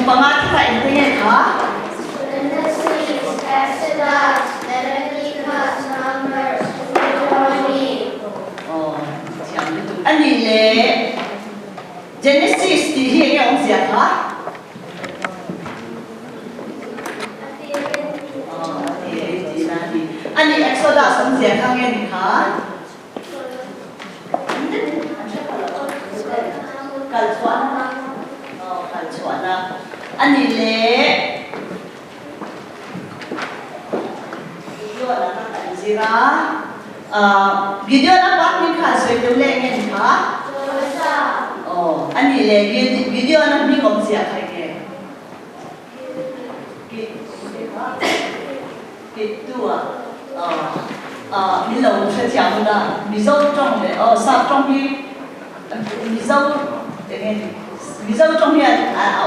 pangat kita intinya kah? Oh, siapa itu? Ani le Genesis di sini orang siapa? Oh, di nanti. Ani Exodus orang siapa yang ni kah? Kalcuan. Oh, kalcuan lah. Ani le video lah tak zira. Video lah buat ni kah? Saya tu le ni kah? Oh, ani le video lah ni kau siapa ke? Gitu ah. 你老是讲的，你手中的上中的，你手这个你手中的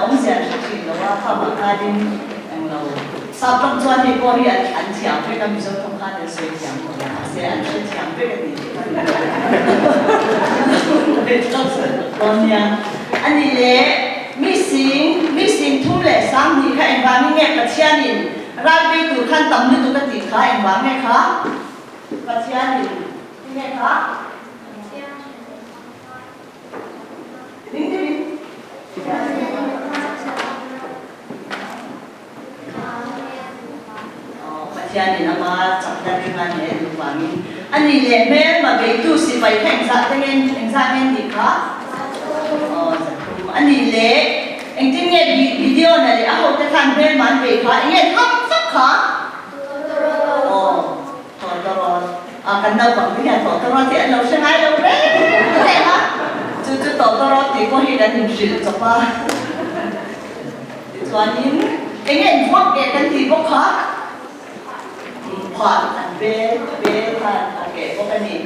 我们现在是去的话，他们家的上中专的过去很强，这个你手中他的水强，现在是强这个你，就是这样。安尼嘞，missing ทุเรศสามทีค่ะเอ็นวางนี่เงี้ยกระเชียนินร้านไปดูขั้นต่ำนี่ดูกระติกค่ะเอ็นวางไงคะกระเชียนินนี่ไงคะนี่กระเชียนินเอามาจับได้ที่งานเนี่ยดูวางนี่อันนี้เลยแม่มาไปดูสิไปแข่งสัตว์เงี้ยดีค่ะอันนี้เลยเอ็งที่เนี่ยวิดีโอนั่นเลยเอาแต่ทันเป็นมันไปค่ะเอ็งเนี่ยทับสักค่ะอ๋อต่อตลอดกันเราบอกที่เนี่ยต่อตลอดที่เราใช่ไหมเราเร่ใช่ไหมจุดต่อตลอดที่ก็เห็นกันอยู่สิจบป่ะส่วนนี้เอ็งเนี่ยพวกเด็กกันที่พวกค่ะผ่านอันเบ้ผ่านโอเคพวกอันนี้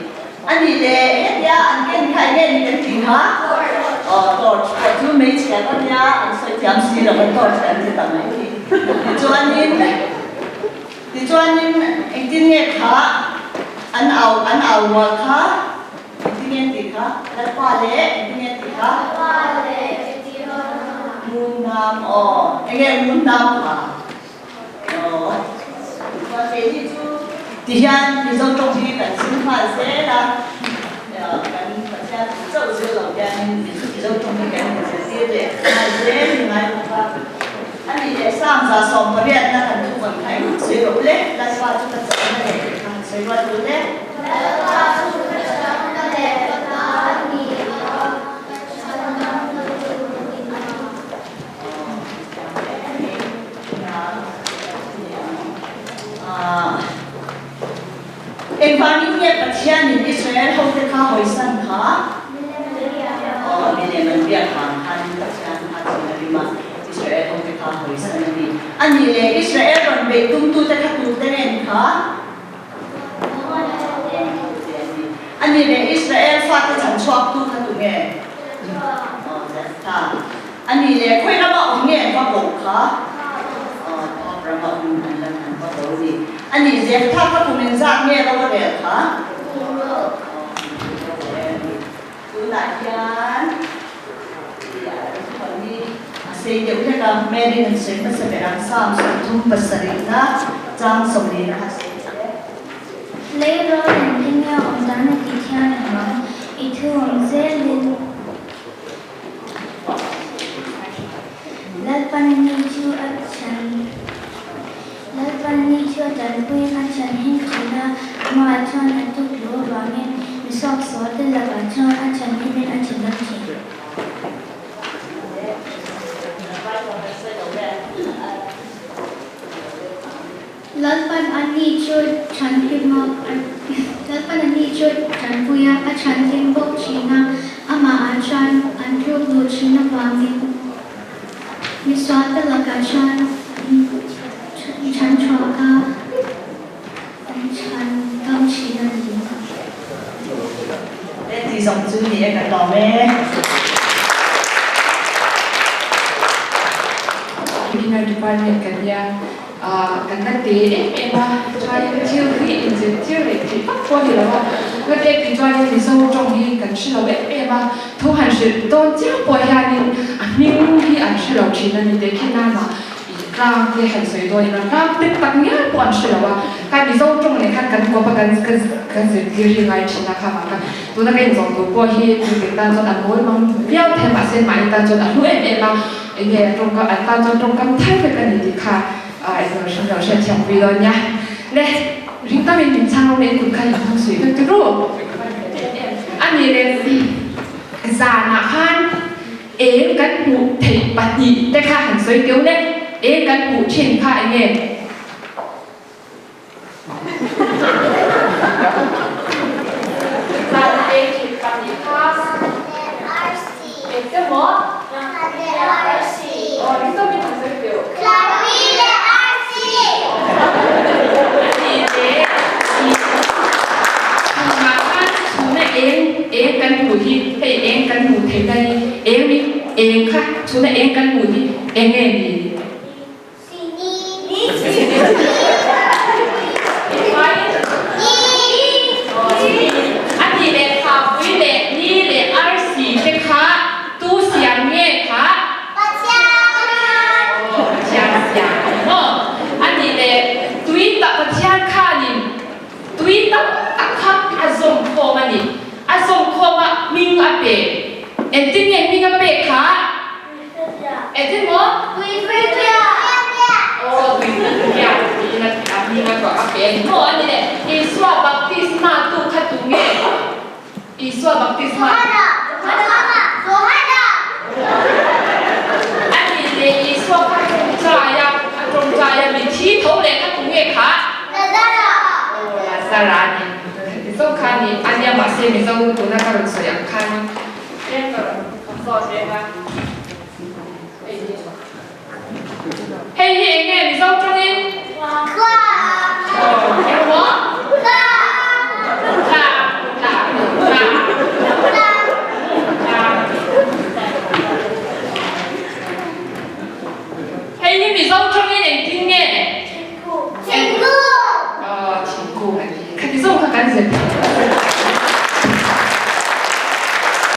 เลยเอ็งเนี่ยอันเก่งใครเนี่ยกันที่ค่ะ多就没钱了呀，所以讲是了很多钱就等于你专业一定要卡，安熬我卡，一定要地卡，来挂嘞，一定要地卡。木南哦，那个木南卡，我这里就底下你说东西等新款些啦，跟大家走走路边。都中意嘅啲嘢，係咪啊？อันนี้咧三十雙個咧，那很多問題，所以咧，那話就係咁嘅，所以話就咧。เอ็งฟังนี่เนี่ยปัจจัยนี้อิสราเอลเขาจะเข้าไปสั่งค่ะมีเรื่องเรื่องของการจัดการภาษีอะไรมาอิสราเอลเขาจะเข้าไปสั่งนี่อันนี้เลยอิสราเอลมันเป็นตุ้มจะขัดตุ้มได้ไหมคะอันนี้เลยอิสราเอลฟาดจะฉันชอบตุ้มขัดตุ้มไงค่ะอันนี้เลยคุยระบอบเงี้ยก็บอกค่ะระบอบมันแล้วมันก็บอกดีอันนี้เจ็บถ้าขัดตุ้มเป็นสักเงี้ยเราก็เรียกค่ะLatihan, ya, kami sejauh ini kami meri dan saya berseberang sam sebelum bersarina jam sembilan hasil. Later on, hingga orang Latihan memang itu orang zelin. Lepas ni cuaca dan punya acan hingga macam itu keluar bangun. Sok sok dan lakukan acan ini acan nanti. Lepas ani cuaca cantik mak, lepas ani cuaca cantik ya acan timbuk Cina, ama acan anjur lu Cina bangun. Misal dan lakukan acan cuaca, acan tam Cina ni. Thì dòng chữ nghĩa cái đó mẹ Beginner Department kan dia kan nanti try theory in the theory thì bắt qua thì là cái cái tình trạng thì sau trong thì cần chỉ là bé bé ema thu han shi don jia po ya ni ming hi an shi lo chin ni de khin na ma rang ye han soi do ina rang tik tak nya po an shi lo wa ka bi zo trong ne khan kan ko pa kan se ti ri ngai chin na kha ma ka tu na kai zong tu po hi tu ke ta zo an moi mang piao the ma sen mai ta zo an lu em ma ye trong ka an ta zo trong kam thai pe kan ni ti kha ai zo shi lo she chang vi do nya le ring ta min min chang lo ne kun kha yang thong sui tu ruอันนี้เลยจานาฮันกันหูเทปฏิแต่ข้าหันสวยเดียวเนี่ยกันหูเช่นข้าเองจานาเทปฏิข้าจะหมดอ๋อนี่ต้องมีหันสวยเดียวกันหูที่ให้กันหูที่ได้มีค่ะชุดกันหูที่เองนี่อันนี้เลยค่ะวิเลนี่เลยRCเป็นค่ะตู้เสียงเนี่ยค่ะเสียงอันนี้เลยตุ้ยตักประชาค่ะนี่ตุ้ยตักค่ะอาสมโคมันนี่อาสมโคมามิงอาเปตินเนี่ยมิงอาเปค่ะตินมั้งวิเฟียโอ้วิเฟียนี่นะมิงอาก็อาเปโอ้อันนี้เนี่ยอิสวาบัพติสมาตุขัดตุเงอิสวาบัพติสมาอันนี้เนี่ยอิสวาขัดตุจายามีที่เท่าเลยขัดตุเงค่ะโอ้ลาซาลานี่ส่งคันนี้อันนี้มาเสียมีส่งตัวนักการศึกษาคันเรียนก่อนสอนเรียนกันเฮ้ยเนี่ยมีส่งตรงนี้โอ้เห็นมั้ยเฮ้ยนี่มีส่งตรงนี้จริงเนี่ย친구看你送他赶紧